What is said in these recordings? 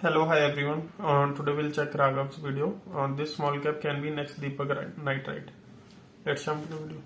Hello, hi everyone. Today we'll check Raghav's video. This small cap can be next Deepak Nitrite. Let's jump to the video.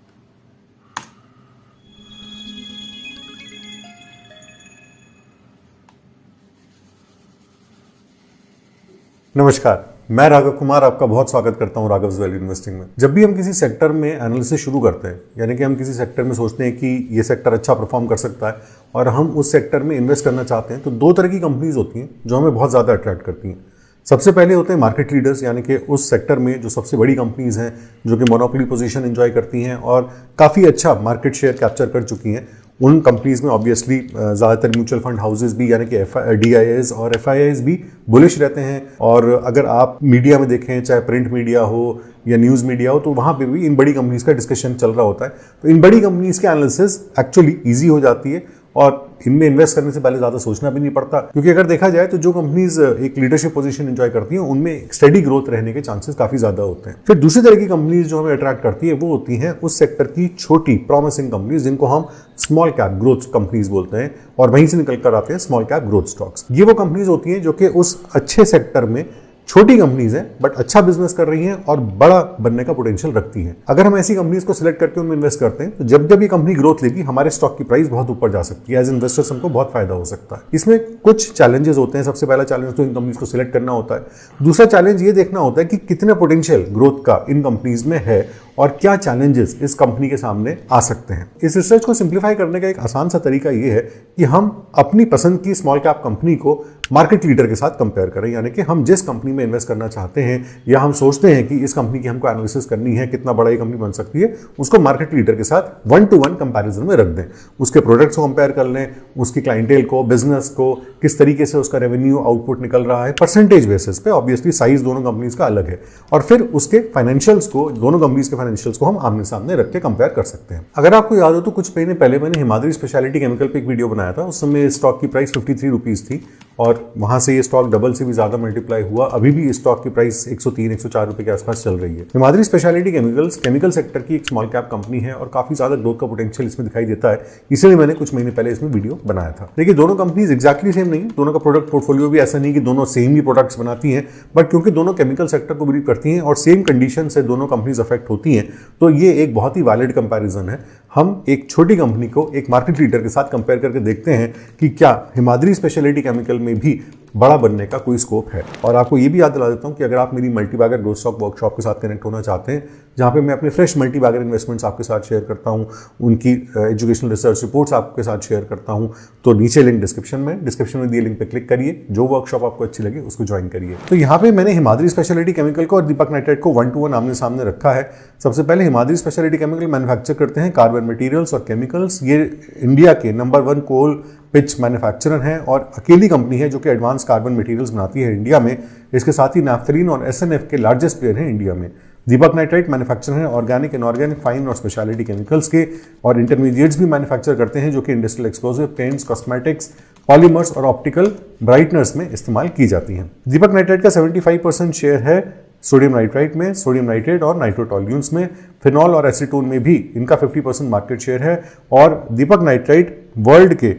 नमस्कार, मैं राघव कुमार आपका बहुत स्वागत करता हूं राघव्स वैल्यू इन्वेस्टिंग में। जब भी हम किसी सेक्टर में एनालिसिस शुरू करते हैं, यानी कि हम किसी सेक्टर में सोचते हैं कि ये सेक्टर अच्छा परफॉर्म कर सकता है और हम उस सेक्टर में इन्वेस्ट करना चाहते हैं, तो दो तरह की कंपनीज होती हैं जो हमें बहुत ज़्यादा अट्रैक्ट करती हैं। सबसे पहले होते हैं मार्केट लीडर्स, यानी कि उस सेक्टर में जो सबसे बड़ी कंपनीज हैं जो कि मोनोपोली पोजीशन एंजॉय करती हैं और काफ़ी अच्छा मार्केट शेयर कैप्चर कर चुकी हैं। उन कंपनीज में ऑब्वियसली ज़्यादातर म्यूचुअल फंड हाउसेज भी, यानी कि DIIs और FIIs भी बुलिश रहते हैं। और अगर आप मीडिया में देखें, चाहे प्रिंट मीडिया हो या न्यूज़ मीडिया हो, तो वहाँ पे भी इन बड़ी कंपनीज का डिस्कशन चल रहा होता है। तो इन बड़ी कंपनीज के एनालिसिस एक्चुअली ईजी हो जाती है और इनमें इन्वेस्ट करने से पहले ज़्यादा सोचना भी नहीं पड़ता, क्योंकि अगर देखा जाए तो जो कंपनीज एक लीडरशिप पोजीशन एंजॉय करती हैं उनमें स्टेडी ग्रोथ रहने के चांसेस काफ़ी ज़्यादा होते हैं। फिर दूसरी तरह की कंपनीज जो हमें अट्रैक्ट करती है वो होती हैं उस सेक्टर की छोटी प्रॉमिसिंग कंपनीज, जिनको हम स्मॉल कैप ग्रोथ कंपनीज बोलते हैं, और वहीं से निकल कर आते हैं स्मॉल कैप ग्रोथ स्टॉक्स। ये वो कंपनीज होती हैं जो कि उस अच्छे सेक्टर में छोटी कंपनीज हैं बट अच्छा बिजनेस कर रही हैं और बड़ा बनने का पोटेंशियल रखती हैं। अगर हम ऐसी कंपनीज को सिलेक्ट करके उनमें इन्वेस्ट करते हैं तो जब जब ये कंपनी ग्रोथ लेगी, हमारे स्टॉक की प्राइस बहुत ऊपर जा सकती है। एज इन्वेस्टर्स हमको बहुत फायदा हो सकता है। इसमें कुछ चैलेंजेस होते हैं। सबसे पहला चैलेंज तो इन कंपनीज को सिलेक्ट करना होता है। दूसरा चैलेंज ये देखना होता है कि कितना पोटेंशियल ग्रोथ का इन कंपनीज में है और क्या चैलेंजेस इस कंपनी के सामने आ सकते हैं। इस रिसर्च को सिंप्लीफाई करने का एक आसान सा तरीका ये है कि हम अपनी पसंद की स्मॉल कैप कंपनी को मार्केट लीडर के साथ कंपेयर करें, यानी कि हम जिस कंपनी में इन्वेस्ट करना चाहते हैं या हम सोचते हैं कि इस कंपनी की हमको एनालिसिस करनी है, कितना बड़ा ये कंपनी बन सकती है, उसको मार्केट लीडर के साथ 1-to-1 कंपैरिजन में रख दें। उसके प्रोडक्ट्स को कंपेयर कर लें, उसकी क्लाइंटेल को, बिजनेस को, किस तरीके से उसका रेवेन्यू आउटपुट निकल रहा है परसेंटेज बेसिस पे। ऑब्वियसली साइज दोनों कंपनीज का अलग है, और फिर उसके फाइनेंशियल्स को, दोनों कंपनीज के फाइनेंशियल्स को हम आमने सामने रख के कंपेयर कर सकते हैं। अगर आपको याद हो तो कुछ महीने पहले मैंने हिमाद्री स्पेशलिटी केमिकल पे एक वीडियो बनाया था। उस समय स्टॉक की प्राइस 53 रुपीज़ थी और वहां से ये स्टॉक डबल से भी ज्यादा मल्टीप्लाई हुआ। अभी भी इस स्टॉक की प्राइस 103-104 रुपए के आसपास चल रही है। Himadri speciality chemicals chemical sector की एक स्मॉल कैप कंपनी है और काफी ज्यादा ग्रोथ का पोटेंशियल इसमें दिखाई देता है, इसलिए मैंने कुछ महीने पहले इसमें वीडियो बनाया था। देखिए, दोनों कंपनीज एक्जैक्टली सेम नहीं, दोनों का प्रोडक्ट पोर्टफोलियो भी ऐसा नहीं कि दोनों सेम ही प्रोडक्ट्स बनाती हैं, बट क्योंकि दोनों केमिकल सेक्टर को बिलीव करती हैं और सेम कंडीशन से दोनों कंपनीज अफेक्ट होती हैं, तो ये एक बहुत ही वैलिड कंपैरिजन है। हम एक छोटी कंपनी को एक मार्केट लीडर के साथ कंपेयर करके देखते हैं कि क्या हिमाद्री स्पेशलिटी केमिकल में भी बड़ा बनने का कोई स्कोप है। और आपको ये भी याद दिला देता हूं कि अगर आप मेरी मल्टीबैगर ग्रोथ स्टॉक वर्कशॉप के साथ कनेक्ट होना चाहते हैं, जहां पे मैं अपने फ्रेश मल्टीबैगर इन्वेस्टमेंट्स आपके साथ शेयर करता हूं, उनकी एजुकेशनल रिसर्च रिपोर्ट्स आपके साथ शेयर करता हूं, तो नीचे लिंक डिस्क्रिप्शन में दिए लिंक पे क्लिक करिए। जो वर्कशॉप आपको अच्छी लगे उसको ज्वाइन करिए। तो यहाँ पे मैंने हिमाद्री स्पेशलिटी केमिकल को और दीपक नाइट्राइट को 1-to-1 आमने सामने रखा है। सबसे पहले हिमाद्री स्पेशलिटी केमिकल मैन्युफैक्चर करते हैं कार्बन मटेरियल्स और केमिकल्स। ये इंडिया के नंबर 1 कोल पिच मैन्युफैक्चरर है और अकेली कंपनी है जो कि एडवांस कार्बन मटेरियल्स बनाती है इंडिया में। इसके साथ ही नैफ्थलीन और SNF के लार्जेस्ट प्लेयर हैं इंडिया में। दीपक नाइट्राइट मैन्युफैक्चरर हैं ऑर्गेनिक, इनऑर्गेनिक, फाइन और स्पेशलिटी केमिकल्स के, और इंटरमीडिएट्स भी मैन्युफैक्चर करते हैं जो कि industrial explosive, paints, cosmetics, polymers और ऑप्टिकल ब्राइटनर्स में इस्तेमाल की जाती हैं। दीपक नाइट्राइट का 75% शेयर है सोडियम नाइट्राइट में, सोडियम नाइट्रेट और नाइट्रोटोल्यून्स में। फिनॉल और एसीटोन में भी इनका 50% मार्केट शेयर है। और दीपक नाइट्राइट वर्ल्ड के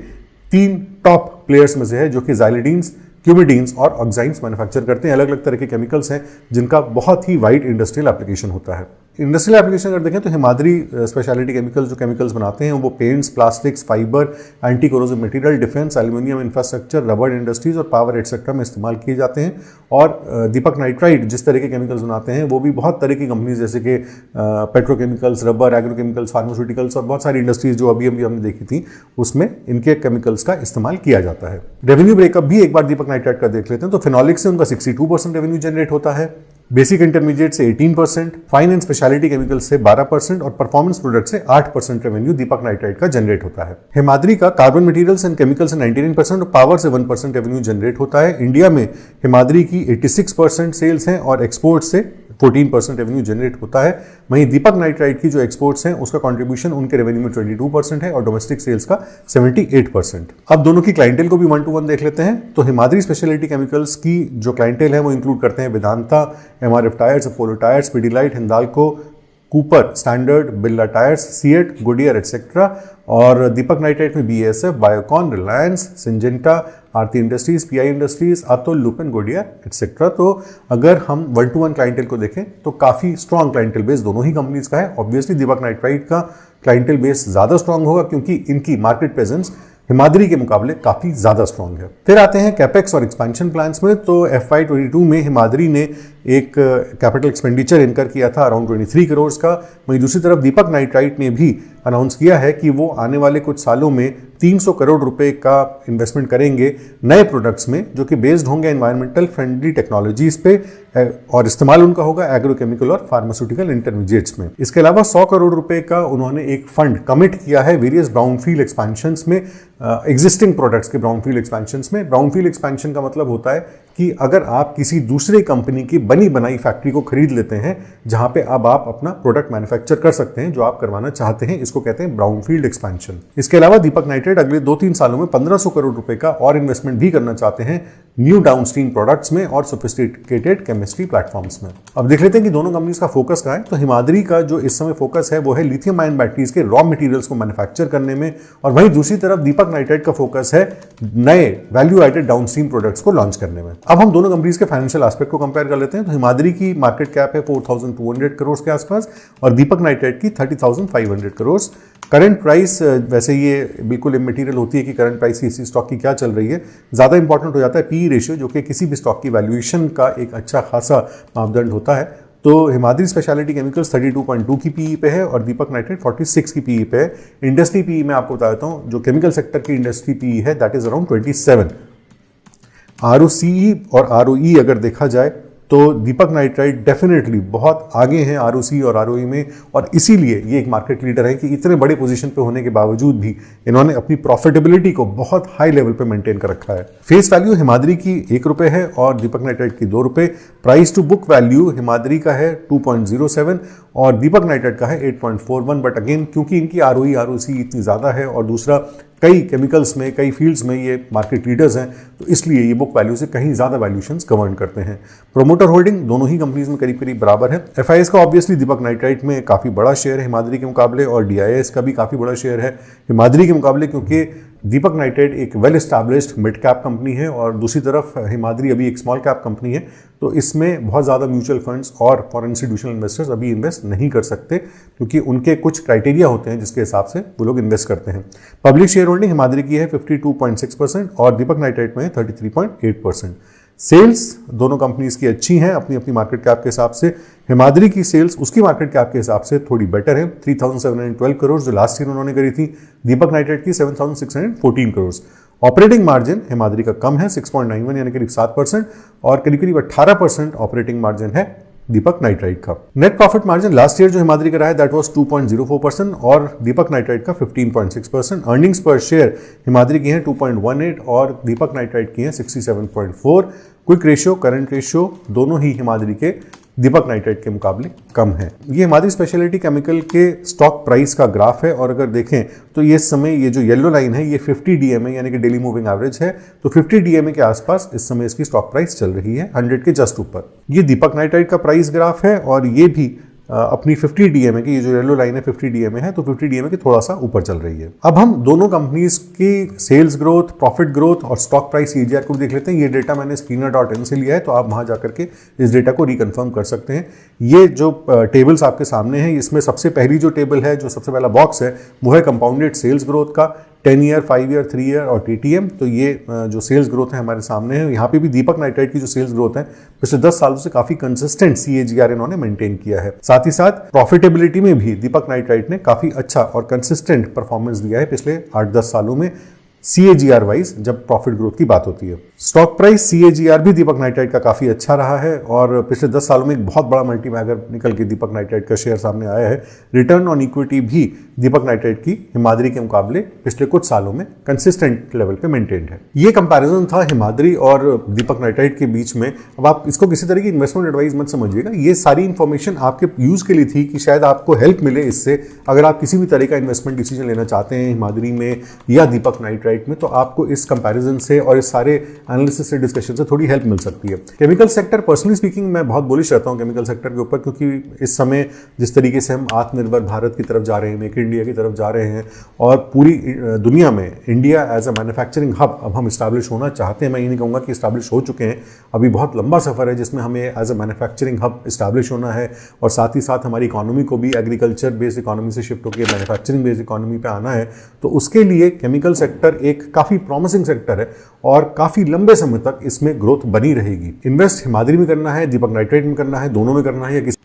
3 टॉप प्लेयर्स में से है जो कि ज़ाइलिडीन्स, क्यूमिडीन्स और ऑक्साइन्स मैन्युफैक्चर करते हैं। अलग अलग तरह के केमिकल्स हैं जिनका बहुत ही वाइड इंडस्ट्रियल एप्लीकेशन होता है। इंडस्ट्रियल एप्लीकेशन अगर देखें तो हिमाद्री स्पेशलिटी केमिकल्स जो केमिकल्स बनाते हैं वो paints, plastics, fibre, anti corrosive material, defence, aluminium infrastructure, rubber industries और पावर एटसेट्रा में इस्तेमाल किए जाते हैं। और दीपक नाइट्राइट जिस तरह के केमिकल्स बनाते हैं वो भी बहुत तरह की कंपनीज जैसे कि पेट्रोकेमिकल्स, रबर, एग्रोकेमिकल्स, फार्मास्यूटिकल्स और बहुत सारी इंडस्ट्रीज जो अभी हमने देखी थी उसमें इनके केमिकल्स का इस्तेमाल किया जाता है। रेवेन्यू ब्रेकअप भी एक बार दीपक नाइट्राइट का देख लेते हैं तो फिनोलिक्स से उनका 62% रेवेन्यू जनरेट होता है, बेसिक इंटरमीडिएट से 18%, फाइन एंड स्पेशलिटी केमिकल से 12% और परफॉर्मेंस प्रोडक्ट से 8% रेवेन्यू दीपक नाइट्राइट का जनरेट होता है। हिमाद्री का कार्बन मटेरियल्स एंड केमिकल से 99% और पावर से 1% रेवेन्यू जनरेट होता है। इंडिया में हिमाद्री की 86% सेल्स हैं और एक्सपोर्ट से 14% रेवेन्यू जनरेट होता है। वहीं दीपक नाइट्राइट की जो एक्सपोर्ट्स हैं उसका कंट्रीब्यूशन उनके रेवेन्यू में 22% है और डोमेस्टिक सेल्स का 78%। अब दोनों की क्लाइंटेल को भी 1-to-1 देख लेते हैं। तो हिमाद्री स्पेशलिटी केमिकल्स की जो क्लाइंटेल है वो इंक्लूड करते हैं Vedanta, MRF tyres, Apollo tyres, Pidilite, Hindalco, Cooper, Standard, Birla tyres, CEAT, Goodyear etcetera. और दीपक नाइट्राइट में BSF, Biocon, Reliance, Syngenta, Aarti industries, PI industries, Atul, Lupin, Goodyear etcetera. तो अगर हम 1-to-1 क्लाइंटेल को देखें तो काफी स्ट्रॉन्ग क्लाइंटेल बेस दोनों ही कंपनीज का है। ऑब्वियसली दीपक नाइट्राइट का क्लाइंटेल बेस ज्यादा स्ट्रॉन्ग होगा क्योंकि इनकी मार्केट प्रेजेंस हिमाद्री के मुकाबले काफी ज्यादा स्ट्रॉन्ग है। फिर आते हैं कैपेक्स और एक्सपेंशन प्लान्स में। तो FY22 में हिमाद्री ने एक कैपिटल एक्सपेंडिचर इनकर किया था अराउंड 23 करोड़ का। वहीं दूसरी तरफ दीपक नाइट्राइट ने भी अनाउंस किया है कि वो आने वाले कुछ सालों में 300 करोड़ रुपए का इन्वेस्टमेंट करेंगे नए प्रोडक्ट्स में, जो कि बेस्ड होंगे एनवायरमेंटल फ्रेंडली टेक्नोलॉजीज पे और इस्तेमाल उनका होगा एग्रोकेमिकल और फार्मास्यूटिकल इंटरमीडिएट्स में। इसके अलावा 100 करोड़ रुपए का उन्होंने एक फंड कमिट किया है वेरियस ब्राउनफील्ड एक्सपेंशंस में, एग्जिस्टिंग प्रोडक्ट्स के ब्राउनफील्ड एक्सपेंशंस में। ब्राउनफील्ड एक्सपेंशन का मतलब होता है कि अगर आप किसी दूसरे कंपनी की बनी बनाई फैक्ट्री को खरीद लेते हैं जहां पे अब आप अपना प्रोडक्ट मैन्युफैक्चर कर सकते हैं जो आप करवाना चाहते हैं, इसको कहते हैं ब्राउनफील्ड एक्सपेंशन। इसके अलावा दीपक नाइट्राइट अगले 2-3 सालों में 1500 करोड़ रुपए का और इन्वेस्टमेंट भी करना चाहते हैं न्यू डाउनस्ट्रीम प्रोडक्ट्स में और सोफिस्टिकेटेड केमिस्ट्री प्लेटफॉर्म्स में। अब देख लेते हैं कि दोनों कंपनीज का फोकस कहां है। तो हिमाद्री का जो इस समय फोकस है वो है लिथियम आयन बैटरीज के रॉ मटेरियल्स को मैन्युफैक्चर करने में, और वहीं दूसरी तरफ दीपक नाइट्राइट का फोकस है नए वैल्यू एडेड डाउनस्ट्रीम प्रोडक्ट्स को लॉन्च करने में। अब हम दोनों कंपनीज के फाइनेंशियल एस्पेक्ट को कंपेयर कर लेते हैं। तो हिमाद्री की मार्केट कैप है 4200 करोड़ के आसपास और दीपक नाइट्राइट की 30,500 करोड़। करंट प्राइस, वैसे ये बिल्कुल इमटेरियल होती है कि करंट प्राइस किसी स्टॉक की क्या चल रही है, ज्यादा इंपॉर्टेंट हो जाता है पी रेशियो, जो कि किसी भी स्टॉक की वैल्यूएशन का एक अच्छा खासा मापदंड होता है। तो हिमाद्री स्पेशलिटी केमिकल्स 32.2 की पीई पे है और दीपक नाइट्राइट 46 की पीई पे है। इंडस्ट्री पीई में आपको बता देता हूं, जो केमिकल सेक्टर की इंडस्ट्री पीई है दैट इज अराउंड 27। ROCE और ROE अगर देखा जाए तो दीपक नाइट्राइट डेफिनेटली बहुत आगे हैं ROCE और ROE में, और इसीलिए ये एक मार्केट लीडर है कि इतने बड़े पोजीशन पे होने के बावजूद भी इन्होंने अपनी प्रॉफिटेबिलिटी को बहुत हाई लेवल पे मेंटेन कर रखा है। फेस वैल्यू हिमाद्री की ₹1 है और दीपक नाइट्राइट की ₹2। Price to book value Himadri का है 2.07 और दीपक नाइट्राइट का है 8.41। बट अगेन क्योंकि इनकी ROE ROCE इतनी ज्यादा है और दूसरा कई केमिकल्स में कई फील्ड्स में ये मार्केट लीडर्स हैं, तो इसलिए ये बुक वैल्यू से कहीं ज्यादा वैल्यूशंस कवर्न करते हैं। प्रोमोटर होल्डिंग दोनों ही कंपनीज में करीब करीब बराबर है। FIS का ऑब्वियसली दीपक नाइट्राइट में काफी बड़ा शेयर है हिमाद्री के मुकाबले और DIS का भी काफी बड़ा शेयर है हिमाद्री के मुकाबले, क्योंकि दीपक नाइट्राइट एक well established mid cap company है और दूसरी तरफ हिमाद्री अभी एक स्मॉल कैप कंपनी है, तो इसमें बहुत ज़्यादा म्यूचुअल फंड्स और फॉरेन इंस्टीट्यूशनल इन्वेस्टर्स अभी इन्वेस्ट नहीं कर सकते क्योंकि उनके कुछ क्राइटेरिया होते हैं जिसके हिसाब से वो लोग इन्वेस्ट करते हैं। पब्लिक शेयर होल्डिंग हिमाद्री की है 52.6% और दीपक नाइट्राइट में है 33.8%। सेल्स दोनों कंपनीज की अच्छी हैं अपनी अपनी मार्केट कैप के हिसाब से। हिमाद्री की सेल्स उसकी मार्केट कैप के हिसाब से थोड़ी बेटर है, 3,712 करोड़ जो लास्ट ईयर उन्होंने करी थी। दीपक नाइट्राइट की 7,614 करोड़। ऑपरेटिंग मार्जिन हिमाद्री का कम है 6.91 यानी करीब 7% और करीब करीब 18% ऑपरेटिंग मार्जिन है दीपक नाइट्राइट का। Net profit margin last year जो हिमाद्री का रहा है दैट वाज 2.04% और दीपक नाइट्राइट का 15.6%। अर्निंग्स पर शेयर हिमाद्री की है 2.18 और दीपक नाइट्राइट की है 67.4। क्विक रेशियो, करंट रेशियो दोनों ही हिमाद्री के दीपक नाइट्राइट के मुकाबले कम है। ये हिमाद्री स्पेशलिटी केमिकल के स्टॉक प्राइस का ग्राफ है और अगर देखें तो ये समय ये जो येलो लाइन है ये 50 DMA यानी कि डेली मूविंग एवरेज है, तो 50 DMA के आसपास इस समय इसकी स्टॉक प्राइस चल रही है 100 के जस्ट ऊपर। ये दीपक नाइट्राइट का प्राइस ग्राफ है और ये भी अपनी 50 DMA की, ये जो येलो लाइन है 50 DMA है, तो 50 DMA के थोड़ा सा ऊपर चल रही है। अब हम दोनों कंपनीज की सेल्स ग्रोथ, प्रॉफिट ग्रोथ और स्टॉक प्राइस CAGR को देख लेते हैं। ये डेटा मैंने Skinner.in से लिया है, तो आप वहां जाकर के इस डेटा को रिकन्फर्म कर सकते हैं। ये जो टेबल्स आपके सामने हैं इसमें सबसे पहली जो टेबल है, जो सबसे पहला बॉक्स है, वो है कंपाउंडेड सेल्स ग्रोथ का 10 ईयर, 5 ईयर, 3 ईयर और TTM। तो ये जो सेल्स ग्रोथ है हमारे सामने है। यहाँ पे भी दीपक नाइट्राइट की जो सेल्स ग्रोथ है पिछले 10 सालों से काफी कंसिस्टेंट CAGR इन्होंने मेंटेन किया है। साथ ही साथ प्रॉफिटेबिलिटी में भी दीपक नाइट्राइट ने काफी अच्छा और कंसिस्टेंट परफॉर्मेंस दिया है पिछले 8-10 सालों में CAGR वाइज जब प्रॉफिट ग्रोथ की बात होती है। स्टॉक प्राइस CAGR भी दीपक नाइट्राइट का काफी अच्छा रहा है और पिछले 10 सालों में एक बहुत बड़ा मल्टीबैगर निकल के दीपक नाइट्राइट का शेयर सामने आया है। रिटर्न ऑन इक्विटी भी दीपक नाइट्राइट की हिमाद्री के मुकाबले पिछले कुछ सालों में कंसिस्टेंट लेवल पे मेंटेन्ड है। ये कंपैरिजन था हिमाद्री और दीपक नाइट्राइट के बीच में। अब आप इसको किसी तरह की इन्वेस्टमेंट एडवाइस मत समझिएगा, ये सारी इंफॉर्मेशन आपके यूज के लिए थी कि शायद आपको हेल्प मिले इससे। अगर आप किसी भी तरह का इन्वेस्टमेंट डिसीजन लेना चाहते हैं हिमाद्री में या दीपक नाइट्राइट में, तो आपको इस कंपैरिजन से और इस सारे एनालिसिस से, डिस्कशन से थोड़ी हेल्प मिल सकती है। केमिकल सेक्टर, पर्सनली स्पीकिंग मैं बहुत बुलिश रहता हूँ केमिकल सेक्टर के ऊपर, क्योंकि इस समय जिस तरीके से हम आत्मनिर्भर भारत की तरफ जा रहे हैं, मेक इंडिया की तरफ जा रहे हैं, और पूरी दुनिया में India as a manufacturing hub अब हम इस्टेब्लिश होना चाहते हैं। मैं ये नहीं कहूँगा कि इस्टेब्लिश हो चुके हैं, अभी बहुत लंबा सफर है जिसमें हमें as a manufacturing hub establish होना है, और साथ ही साथ हमारी इकोनॉमी को भी एग्रीकल्चर बेस्ड इकोनॉमी से शिफ्ट होकर मैन्युफैक्चरिंग बेस्ड इकोनॉमी पे आना है। तो उसके लिए केमिकल सेक्टर एक काफ़ी प्रॉमिसिंग सेक्टर है और काफ़ी लंबे समय तक इसमें ग्रोथ बनी रहेगी। इन्वेस्ट हिमाद्री में करना है, दीपक नाइट्राइट में करना है, दोनों में करना है, या किसी